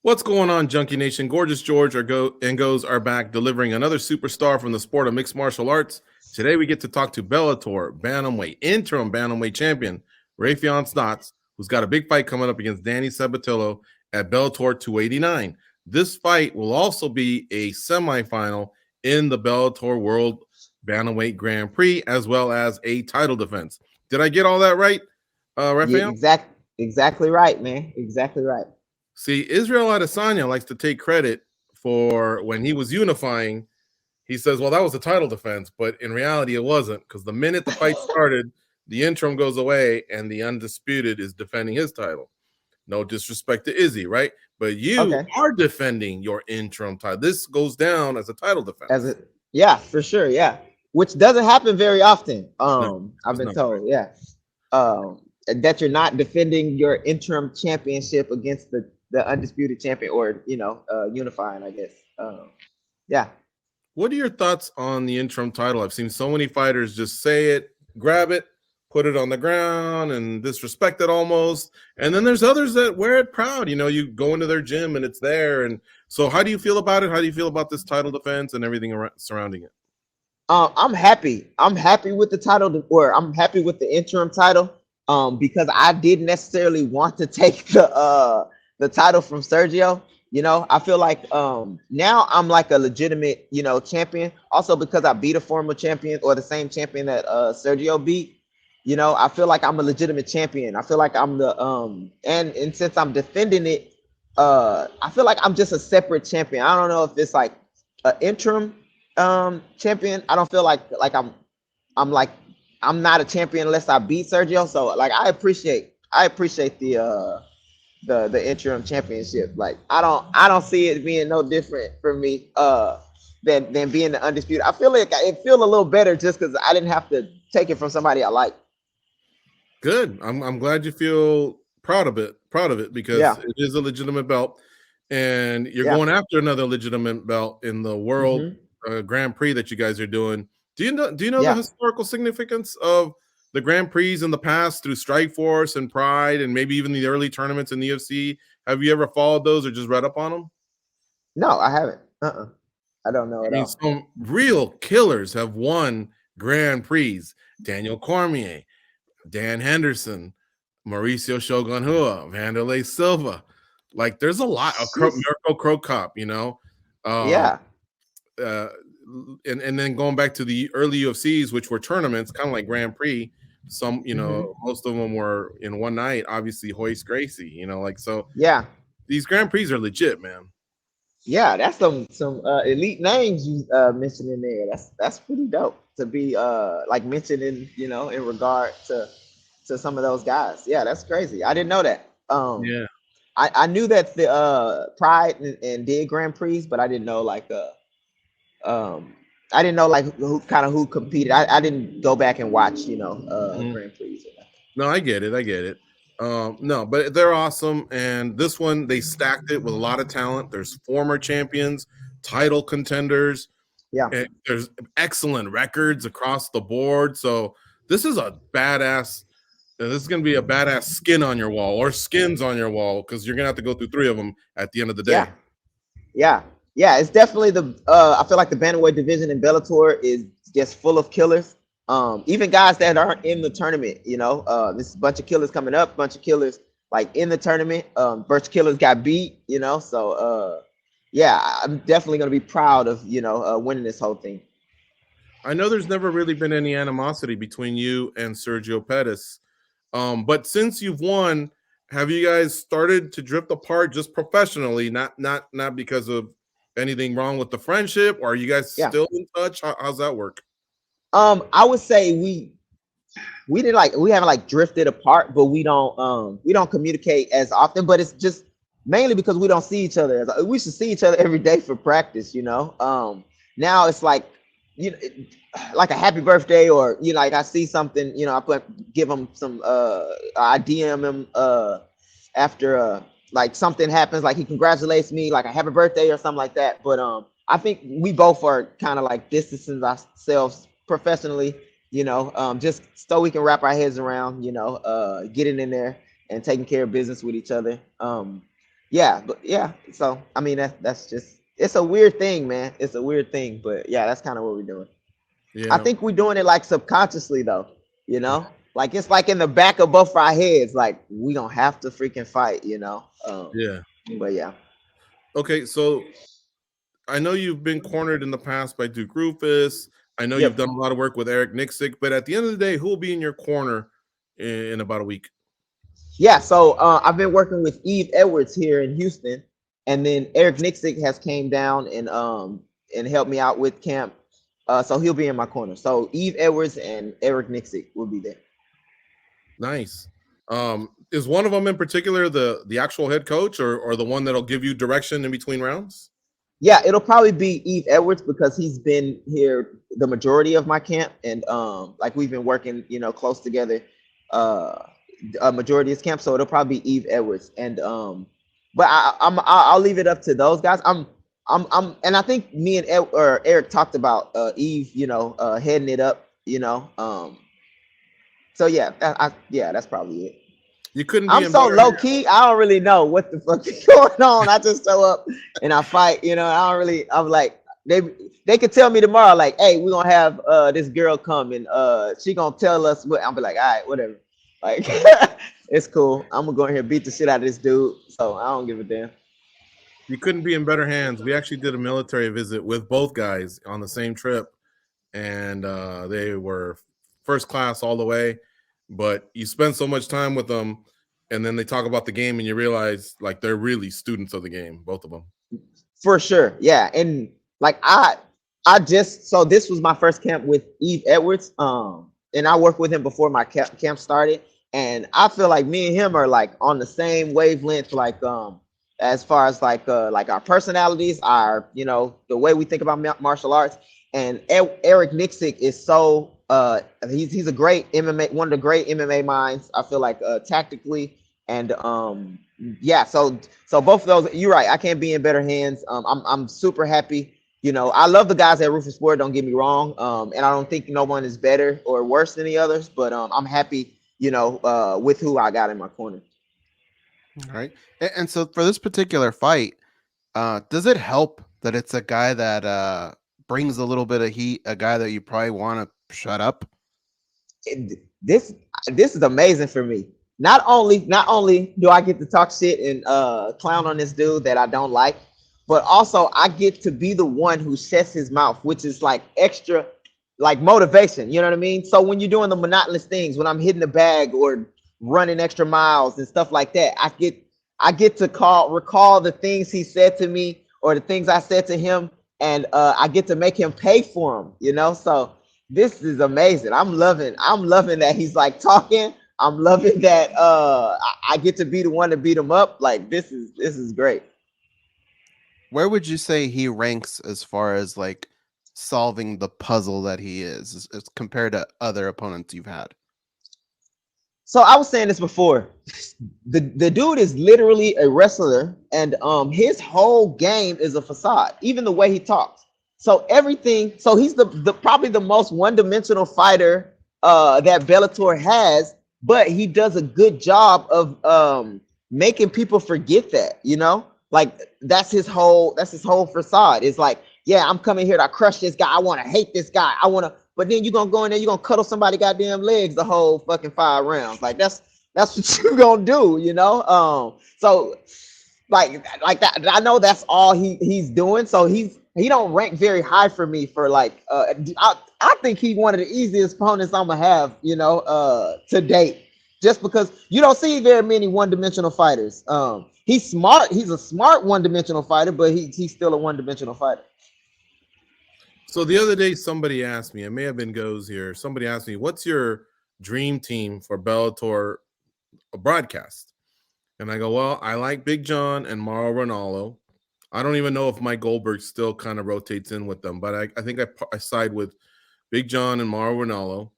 What's going on, Junkie Nation? Gorgeous George and Goes are back, delivering another superstar from the sport of mixed martial arts. Today, we get to talk to Bellator bantamweight interim bantamweight champion Raufeon Stots, who's got a big fight coming up against Danny Sabatello at Bellator 289. This fight will also be a semifinal in the Bellator World Bantamweight Grand Prix, as well as a title defense. Did I get all that right, Yeah, Raufeon? exactly right, man. Exactly right. See, Israel Adesanya likes to take credit for when he was unifying. He says, well, that was the title defense, but in reality, it wasn't, because the minute the fight started, the interim goes away and the undisputed is defending his title. No disrespect to Izzy, right? But you Okay. are defending your interim title. This goes down as a title As defense. it, yeah, for sure, yeah. Which doesn't happen very often. No, I've it's been not. told, yeah. That you're not defending your interim championship against the undisputed champion, or unifying, I guess. Yeah. What are your thoughts on the interim title? I've seen so many fighters just say it, grab it, put it on the ground, and disrespect it almost. And then there's others that wear it proud. You know, you go into their gym and it's there. And so, how do you feel about it? How do you feel about this title defense and everything surrounding it? I'm happy. I'm happy with the title, or I'm happy with the interim title. Because I didn't necessarily want to take the title from Sergio. I feel like now I'm like a legitimate, champion. Also because I beat a former champion, or the same champion that Sergio beat. I feel like I'm a legitimate champion. I feel like I'm the and since I'm defending it, I feel like I'm just a separate champion. I don't know if it's like an interim champion. I don't feel like I'm like I'm not a champion unless I beat Sergio. So like I appreciate the interim championship. Like I don't see it being no different for me than being the undisputed. I feel like it feel a little better just because I didn't have to take it from somebody I like. Good. I'm glad you feel proud of it, because Yeah. it is a legitimate belt, and you're Yeah. going after another legitimate belt in the World Hmm. Grand Prix that you guys are doing. Do you know the Yeah. historical significance of the Grand Prix in the past through Strikeforce and Pride, and maybe even the early tournaments in the UFC? Have you ever followed those or just read up on them? No, I haven't. I don't know I at mean, all. some real killers have won Grand Prix. Daniel Cormier, Dan Henderson, Mauricio Shogun Rua, Vanderlei Silva. Like, there's a lot of Jeez. Mirko Crow Cop, Um, Yeah. uh, and then going back to the early UFCs, which were tournaments, kind of like Grand Prix. Some, Hmm. most of them were in one night. Obviously, Hoist Gracie, like so. Yeah. These Grand Prix are legit, man. Yeah, that's some elite names you mentioned in there. That's pretty dope to be like mentioned in regard to some of those guys. Yeah, that's crazy. I didn't know that. Yeah. I knew that the Pride and did Grand Prix, but I didn't know like um I didn't know like who competed. I didn't go back and watch Mhm. Grand Prix or nothing. No, I get it. I get it. No, but they're awesome. And this one, they stacked it with a lot of talent. There's former champions, title contenders, Yeah. and there's excellent records across the board. So this is a badass. This is going to be a badass skin on your wall, or skins on your wall, because you're going to have to go through three of them at the end of the Yeah. day. Yeah, yeah, it's definitely the. I feel like the bantamweight division in Bellator is just full of killers. Even guys that aren't in the tournament. This is a bunch of killers coming up, bunch of killers like in the tournament. Bunch of killers got beat. So yeah, I'm definitely gonna be proud of winning this whole thing. I know there's never really been any animosity between you and Sergio Pettis. But since you've won, have you guys started to drift apart just professionally, not because of anything wrong with the friendship? Or are you guys Yeah. still in touch? How's that work? I would say we haven't like drifted apart, but we don't communicate as often. But it's just mainly because we don't see each other. We should see each other every day for practice. Now it's like you know, like a happy birthday, or like I see something. Give him some. I DM him after like something happens, like he congratulates me, like a happy birthday or something like that. But I think we both are kind of like distancing ourselves professionally, just so we can wrap our heads around, getting in there and taking care of business with each other. Yeah, but yeah. So I mean, that's just it's a weird thing, man. It's a weird thing, but yeah, that's kind of what we're doing. I Yeah. think we're doing it like subconsciously though, you know, like it's like in the back of both our heads, like we don't have to freaking fight, you know. Yeah. But yeah, Okay, so I know you've been cornered in the past by Duke Rufus. I know you've yep, done a lot of work with Eric Nixick, but at the end of the day, who will be in your corner in about a week? yeah. So I've been working with Eve Edwards here in Houston, and then Eric Nixick has came down and helped me out with camp. So he'll be in my corner. So Eve Edwards and Eric Nixick will be there. Nice. Is one of them in particular the actual head coach or the one that'll give you direction in between rounds? Yeah, it'll probably be Eve Edwards because he's been here the majority of my camp, and like we've been working, you know, close together, uh, a majority of his camp. So it'll probably be Eve Edwards, and but I'll leave it up to those guys. And I think me and Eric talked about Eve, you know, heading it up, you know. So yeah, that's probably it. You couldn't be I'm in so better low hands. key. I don't really know what the fuck is going on. I just show up and I fight. You know, I don't really. I'm like they could tell me tomorrow, like, hey, we're gonna have this girl come and she gonna tell us what. I'll be like, all right, whatever. Like, it's cool. I'm gonna go in here beat the shit out of this dude. So I don't give a damn. You couldn't be in better hands. We actually did a military visit with both guys on the same trip, and they were first class all the way. But you spend so much time with them, and then they talk about the game, and you realize like they're really students of the game, both of them. For sure, yeah. And like I just so this was my first camp with Eve Edwards. And I worked with him before my camp started, and I feel like me and him are like on the same wavelength, like as far as like our personalities, our you know the way we think about martial arts. And Eric Nixick is so he's a great MMA, one of the great MMA minds. I feel like tactically and yeah, so both of those, you're right. I can't be in better hands. I'm super happy. You know, I love the guys at Rufus Sport. Don't get me wrong. And I don't think no one is better or worse than the others. But I'm happy. You know, with who I got in my corner. All right. And so for this particular fight, does it help that it's a guy that brings a little bit of heat, a guy that you probably want to shut up? This is amazing for me. Not only do I get to talk shit and clown on this dude that I don't like, but also I get to be the one who shuts his mouth, which is like extra like motivation. You know what I mean? So when you're doing the monotonous things, when I'm hitting the bag or running extra miles and stuff like that, I get to recall the things he said to me or the things I said to him, and I get to make him pay for them. You know, so this is amazing. I'm loving that he's like talking. I'm loving that I get to be the one to beat him up. Like this is great. Where would you say he ranks as far as like solving the puzzle that he is as compared to other opponents you've had? So I was saying this before. The dude is literally a wrestler, and his whole game is a facade. Even the way he talks. So everything. So he's the probably the most one-dimensional fighter that Bellator has, but he does a good job of making people forget that. You know, like that's his whole facade. It's like, yeah, I'm coming here to crush this guy. I want to hate this guy. I want to. But then you're gonna go in there, you're gonna cuddle somebody goddamn legs the whole fucking 5 rounds. Like that's what you gonna do, you know? So like that, I know that's all he's doing. So he don't rank very high for me for like I think he's one of the easiest opponents I'm gonna have, you know, to date. Just because you don't see very many one-dimensional fighters. He's smart, he's a smart one-dimensional fighter, but he's still a one-dimensional fighter. So the other day, somebody asked me, it may have been Goes here. Somebody asked me, what's your dream team for Bellator broadcast? And I go, well, I like Big John and Mauro Ranallo. I don't even know if Mike Goldberg still kind of rotates in with them, but I think I side with Big John and Mauro Ranallo.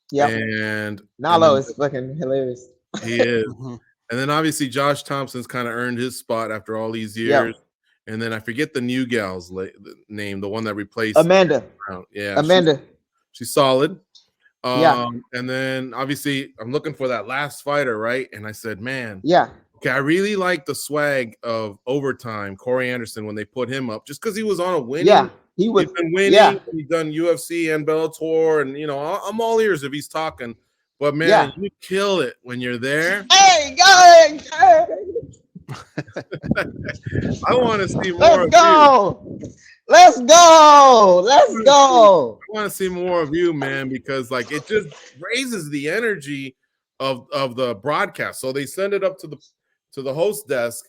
Yeah. And Nalo is fucking hilarious. He is. And then obviously Josh Thompson's kind of earned his spot after all these years. Yep. And then I forget the new gal's name, the one that replaced Amanda. Yeah, Amanda. She's solid. Yeah. And then obviously I'm looking for that last fighter, right? And I said, man, yeah, Okay, I really like the swag of Overtime, Corey Anderson, when they put him up, just because he was on a winning. Yeah, he was. He's been winning. Yeah, He's done UFC and Bellator, and I'm all ears if he's talking. But man, Yeah. you kill it when you're there. Hey, guys, I want to see more. let's go. Let's go. Let's go. I want to see more of you, man, because like it just raises the energy of the broadcast. So they send it up to the host desk,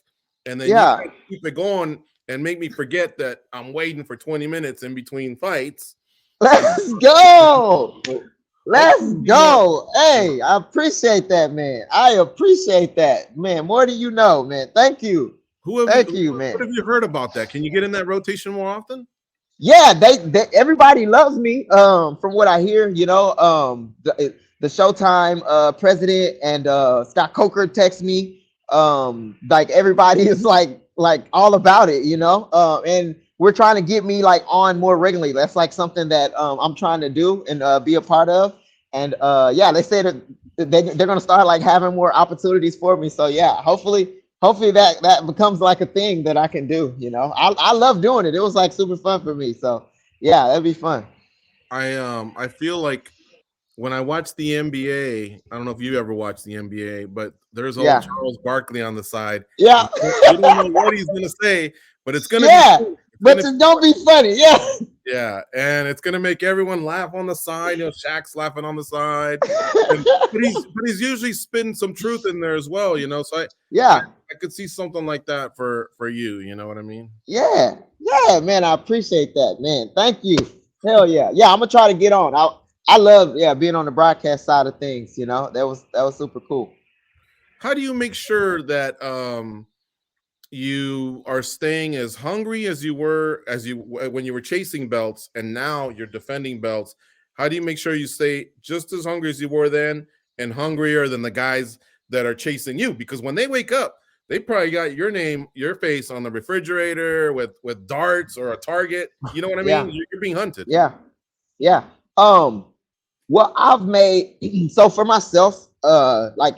and then you keep it going and make me forget that I'm waiting for 20 minutes in between fights. Let's go. Let's go. Hey, I appreciate that, man. I appreciate that, man. More than you know, man. Thank you. Thank you, man. What have you heard about that? Can you get in that rotation more often? Yeah, they everybody loves me. From what I hear, the Showtime president and Scott Coker text me. Like everybody is like all about it, and we're trying to get me like on more regularly. That's like something that I'm trying to do and be a part of. And they say that they're gonna start like having more opportunities for me. So yeah, hopefully that becomes like a thing that I can do. I love doing it. It was like super fun for me. So yeah, that'd be fun. I feel like when I watch the NBA, I don't know if you ever watched the NBA, but there's old Charles Barkley on the side. Yeah, you don't know what he's gonna say, but it's gonna be cool. But it's gonna be funny. Yeah, and it's gonna make everyone laugh on the side. Shaq's laughing on the side, but he's usually spitting some truth in there as well. So I could see something like that for you. You know what I mean? Yeah, man. I appreciate that, man. Thank you. Hell yeah. I'm gonna try to get on. I love being on the broadcast side of things. That was super cool. How do you make sure that you are staying as hungry as you were when you were chasing belts, and now you're defending belts? How do you make sure you stay just as hungry as you were then, and hungrier than the guys that are chasing you? Because when they wake up, they probably got your face on the refrigerator with darts or a target. You know what I mean? You're being hunted. Yeah. Well, I've made so for myself, like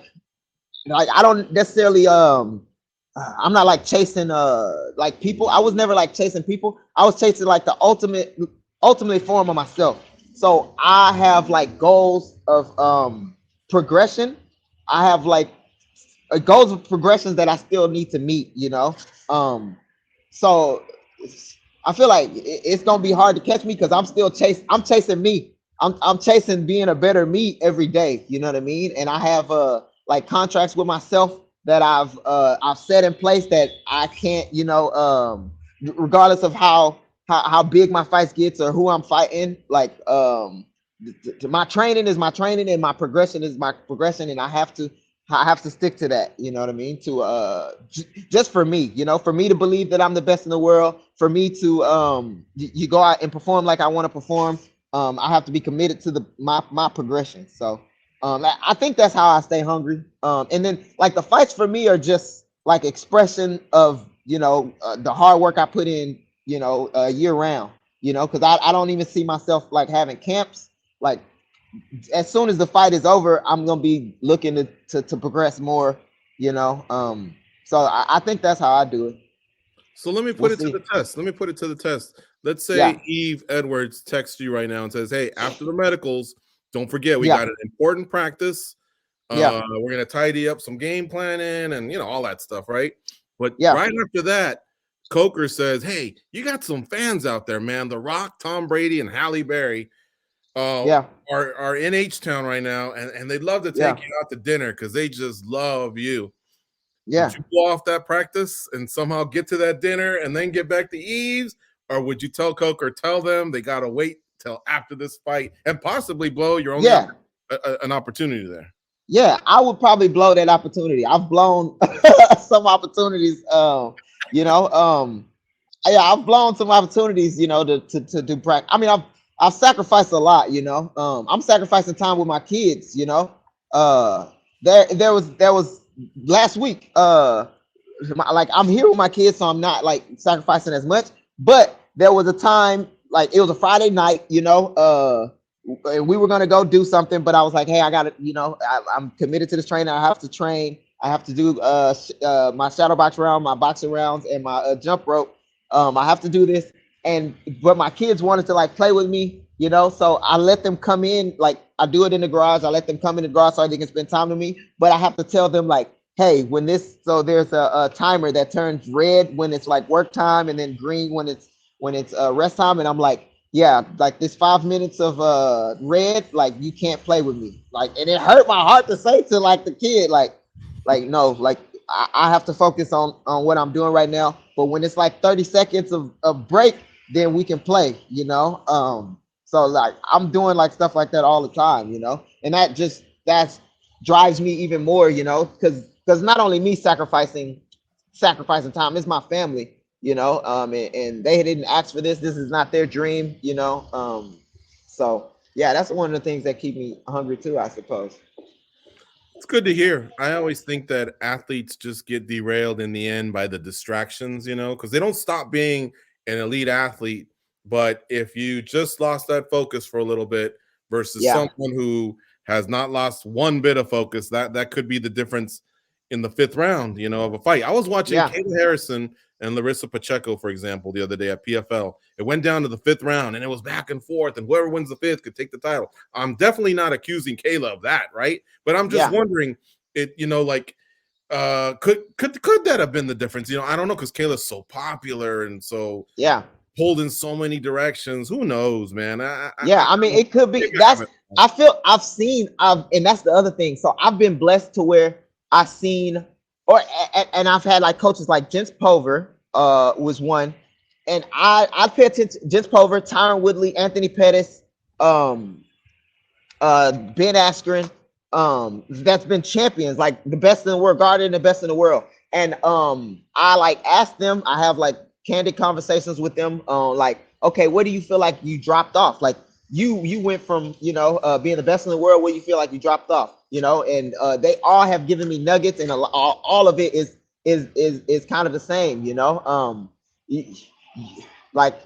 I don't necessarily I'm not like chasing like people. I was never like chasing people. I was chasing like the ultimate form of myself. So I have like goals of progression. I have like goals of progressions that I still need to meet, so I feel like it's gonna be hard to catch me because I'm chasing me. I'm chasing being a better me every day, you know what I mean? And I have like contracts with myself that I've set in place that I can't, regardless of how big my fights gets or who I'm fighting, like my training is my training and my progression is my progression, and I have to stick to that, you know what I mean? To just for me, for me to believe that I'm the best in the world, for me to you go out and perform like I want to perform, I have to be committed to my progression. So I think that's how I stay hungry. And then like the fights for me are just like expression of, the hard work I put in, year round, because I don't even see myself like having camps. Like as soon as the fight is over, I'm going to be looking to progress more, so I think that's how I do it. So let me put it to the test. Let's say Eve Edwards texts you right now and says, hey, after the medicals, don't forget, we got an important practice. We're going to tidy up some game planning and, all that stuff, right? But right after that, Coker says, hey, you got some fans out there, man. The Rock, Tom Brady, and Halle Berry are in H-Town right now, and they'd love to take you out to dinner because they just love you. Yeah. Would you go off that practice and somehow get to that dinner and then get back to Eve's? Or would you tell them they got to wait till after this fight and possibly blow your own an opportunity there? Yeah, I would probably blow that opportunity. I've blown some opportunities, I've blown some opportunities, to do practice. I mean, I've sacrificed a lot, I'm sacrificing time with my kids, there was last week, like I'm here with my kids, so I'm not like sacrificing as much, but there was a time, like it was a Friday night, we were going to go do something, but I was like, hey, I got to, I'm committed to this training. I have to train. I have to do my shadow box round, my boxing rounds, and my jump rope. I have to do this, but my kids wanted to like play with me, you know, so I let them come in. Like I do it in the garage. I let them come in the garage so they can spend time with me. But I have to tell them like, hey, when this, so there's a timer that turns red when it's like work time, and then green when it's rest time. And I'm like, yeah, like this 5 minutes of red, like you can't play with me. Like, and it hurt my heart to say to like the kid, like no, like I have to focus on what I'm doing right now. But when it's like 30 seconds of break, then we can play, you know. So like I'm doing like stuff like that all the time, you know, and that drives me even more, you know, because not only me sacrificing time, it's my family, you know, and they didn't ask for this. This is not their dream, you know. So yeah, that's one of the things that keep me hungry too, I suppose. It's good to hear. I always think that athletes just get derailed in the end by the distractions, you know, because they don't stop being an elite athlete. But if you just lost that focus for a little bit versus someone who has not lost one bit of focus, that could be the difference in the 5th round, you know, of a fight. I was watching Kayla Harrison and Larissa Pacheco, for example, the other day at PFL. It went down to the 5th round, and it was back and forth, and whoever wins the 5th could take the title. I'm definitely not accusing Kayla of that, right? But I'm just wondering, you know, like, could that have been the difference? You know, I don't know, because Kayla's so popular and so pulled in so many directions. Who knows, man? I mean, it could be. I've seen, and that's the other thing. So I've been blessed to where I've seen, and I've had like coaches like Jens Pover was one, and I pay attention. Jens Pover, Tyron Woodley, Anthony Pettis, Ben Askren, that's been champions, like the best in the world, guarded the best in the world. And I like asked them. I have like candid conversations with them. Like, okay, what do you feel like you dropped off? Like you went from, you know, being the best in the world. What do you feel like you dropped off? You know, and they all have given me nuggets, and all of it is kind of the same. You know, like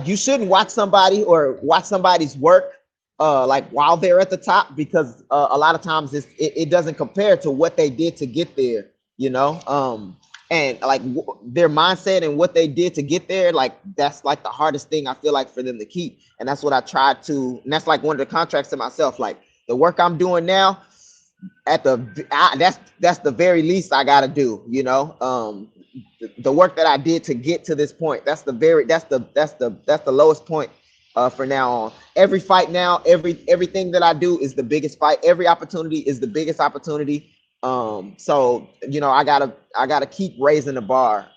you shouldn't watch somebody or watch somebody's work like while they're at the top, because a lot of times it doesn't compare to what they did to get there. You know, and like their mindset and what they did to get there, like that's like the hardest thing I feel like for them to keep. And that's what I tried to, and that's like one of the contracts to myself, like the work I'm doing now that's the very least I got to do, you know. The work that I did to get to this point, that's the lowest point for now on. Every fight now, everything that I do is the biggest fight. Every opportunity is the biggest opportunity. So you know, I gotta keep raising the bar.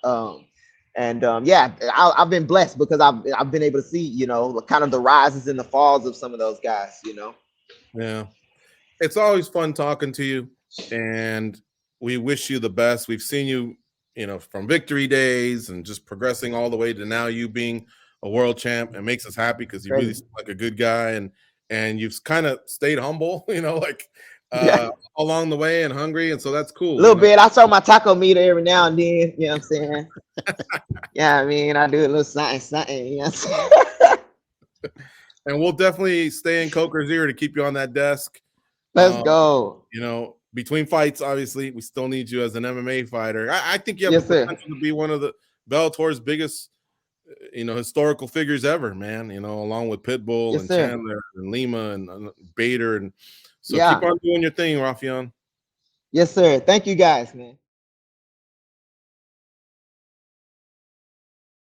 I've been blessed because I've been able to see, you know, kind of the rises and the falls of some of those guys, you know. Yeah, it's always fun talking to you, and we wish you the best. We've seen you, you know, from victory days and just progressing all the way to now you being a world champ. It makes us happy because you really seem like a good guy, and you've kind of stayed humble, you know, like along the way, and hungry, and so that's cool. A little bit. I saw my taco meter every now and then, you know what I'm saying? Yeah, I mean, I do a little something, you know what I'm saying? And we'll definitely stay in Coker's ear to keep you on that desk. Let's go. You know, between fights, obviously, we still need you as an MMA fighter. I think you have the potential to be one of the Bellator's biggest, you know, historical figures ever, man. You know, along with Pitbull and Chandler and Lima and Bader, and so keep on doing your thing, Raufeon. Yes, sir. Thank you, guys, man.